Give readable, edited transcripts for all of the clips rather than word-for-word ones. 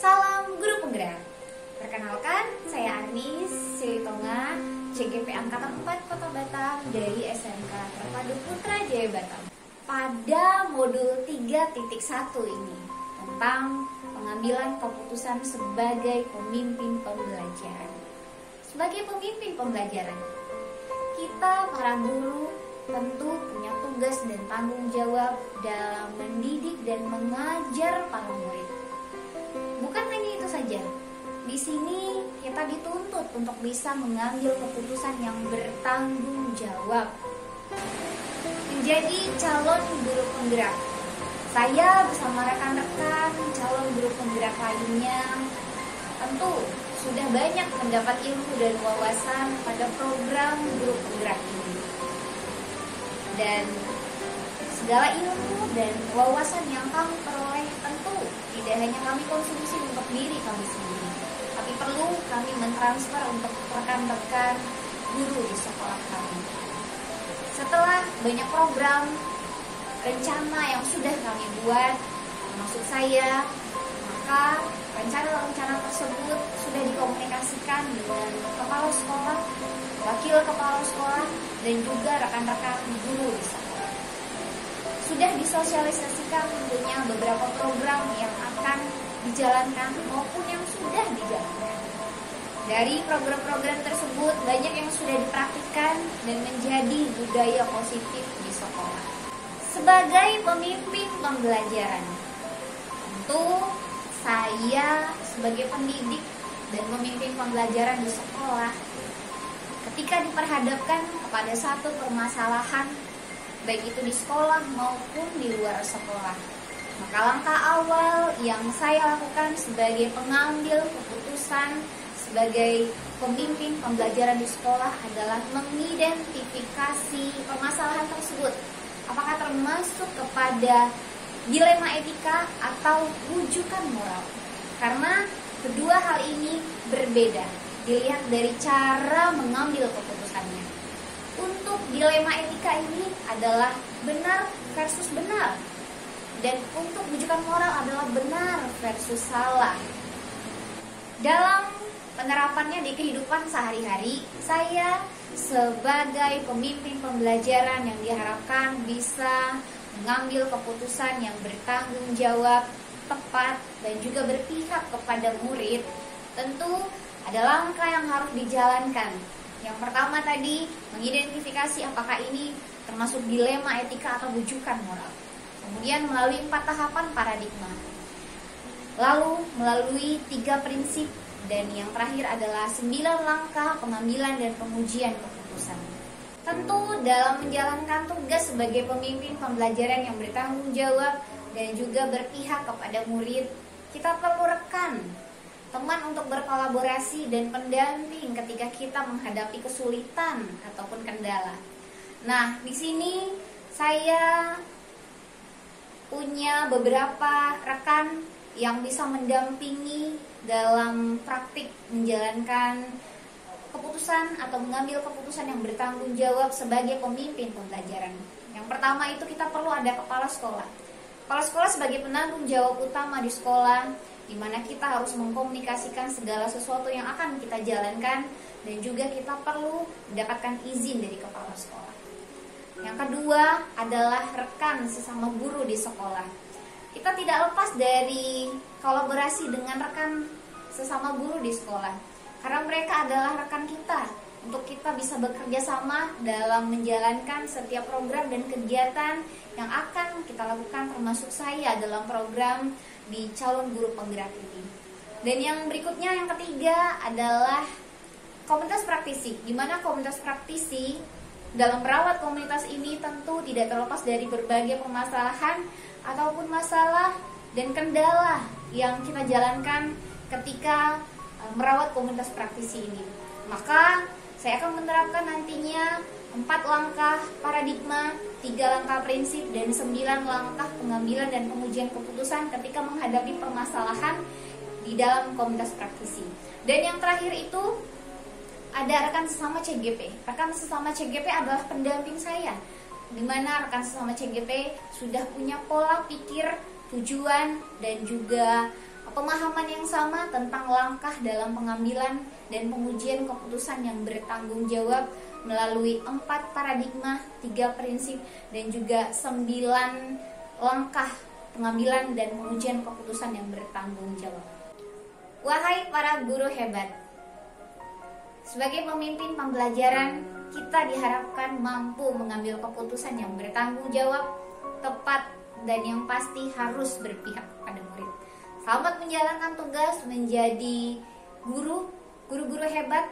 Salam Guru Penggerak. Perkenalkan, saya Arnis Silitonga, CGP Angkatan 4 Kota Batam dari SMK Terpadu Putra Jaya Batam. Pada modul 3.1 ini tentang pengambilan keputusan sebagai pemimpin pembelajaran. Sebagai pemimpin pembelajaran, kita para guru tentu punya tugas dan tanggung jawab dalam mendidik dan mengajar para murid. Bukan hanya itu saja, di sini kita dituntut untuk bisa mengambil keputusan yang bertanggung jawab. Menjadi calon guru penggerak, saya bersama rekan-rekan calon guru penggerak lainnya tentu sudah banyak mendapat ilmu dan wawasan pada program guru penggerak ini. Dan segala ilmu dan wawasan yang kami peroleh tentu tidak hanya kami konsumsi untuk diri kami sendiri, tapi perlu kami mentransfer untuk rekan-rekan guru di sekolah kami. Setelah banyak program, rencana yang sudah kami buat, termasuk saya, maka rencana-rencana tersebut sudah dikomunikasikan dengan kepala sekolah, wakil kepala sekolah, dan juga rekan-rekan guru di sekolah. Sudah disosialisasikan tentunya beberapa program yang akan dijalankan maupun yang sudah dijalankan. Dari program-program tersebut banyak yang sudah dipraktikkan dan menjadi budaya positif di sekolah. Sebagai pemimpin pembelajaran, tentu saya sebagai pendidik dan pemimpin pembelajaran di sekolah, ketika diperhadapkan kepada satu permasalahan, baik itu di sekolah maupun di luar sekolah, maka langkah awal yang saya lakukan sebagai pengambil keputusan sebagai pemimpin pembelajaran di sekolah adalah mengidentifikasi permasalahan tersebut. Apakah termasuk kepada dilema etika atau rujukan moral? Karena kedua hal ini berbeda dilihat dari cara mengambil keputusannya. Untuk dilema etika ini adalah benar versus benar, dan untuk rujukan moral adalah benar versus salah. Dalam penerapannya di kehidupan sehari-hari, saya sebagai pemimpin pembelajaran yang diharapkan bisa mengambil keputusan yang bertanggung jawab, tepat, dan juga berpihak kepada murid, tentu ada langkah yang harus dijalankan. Yang pertama tadi, mengidentifikasi apakah ini termasuk dilema etika atau rujukan moral. Kemudian melalui 4 tahapan paradigma. Lalu melalui 3 prinsip, dan yang terakhir adalah 9 langkah pengambilan dan pengujian keputusan. Tentu dalam menjalankan tugas sebagai pemimpin pembelajaran yang bertanggung jawab dan juga berpihak kepada murid, kita perlu rekan, teman untuk berkolaborasi dan pendamping ketika kita menghadapi kesulitan ataupun kendala. Nah, di sini saya punya beberapa rekan yang bisa mendampingi dalam praktik menjalankan keputusan atau mengambil keputusan yang bertanggung jawab sebagai pemimpin pembelajaran. Yang pertama itu kita perlu ada kepala sekolah. Kepala sekolah sebagai penanggung jawab utama di sekolah, di mana kita harus mengkomunikasikan segala sesuatu yang akan kita jalankan, dan juga kita perlu mendapatkan izin dari kepala sekolah. Yang kedua adalah rekan sesama guru di sekolah. Kita tidak lepas dari kolaborasi dengan rekan sesama guru di sekolah, karena mereka adalah rekan kita untuk kita bisa bekerja sama dalam menjalankan setiap program dan kegiatan yang akan kita lakukan, termasuk saya dalam program di calon guru penggerak ini. Dan yang berikutnya, yang ketiga adalah komunitas praktisi, di mana komunitas praktisi dalam merawat komunitas ini tentu tidak terlepas dari berbagai permasalahan ataupun masalah dan kendala yang kita jalankan ketika merawat komunitas praktisi ini. Maka saya akan menerapkan nantinya 4 langkah paradigma, 3 langkah prinsip, dan 9 langkah pengambilan dan pengujian keputusan ketika menghadapi permasalahan di dalam komunitas praktisi. Dan yang terakhir itu ada rekan sesama CGP. Rekan sesama CGP adalah pendamping saya, di mana rekan sesama CGP sudah punya pola pikir, tujuan, dan juga pemahaman yang sama tentang langkah dalam pengambilan dan pengujian keputusan yang bertanggung jawab melalui 4 paradigma, 3 prinsip, dan juga 9 langkah pengambilan dan pengujian keputusan yang bertanggung jawab. Wahai para guru hebat, sebagai pemimpin pembelajaran, kita diharapkan mampu mengambil keputusan yang bertanggung jawab, tepat, dan yang pasti harus berpihak pada murid. Selamat menjalankan tugas menjadi guru-guru hebat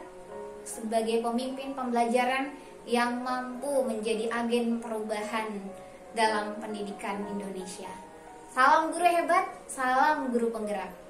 sebagai pemimpin pembelajaran yang mampu menjadi agen perubahan dalam pendidikan Indonesia. Salam guru hebat, salam guru penggerak.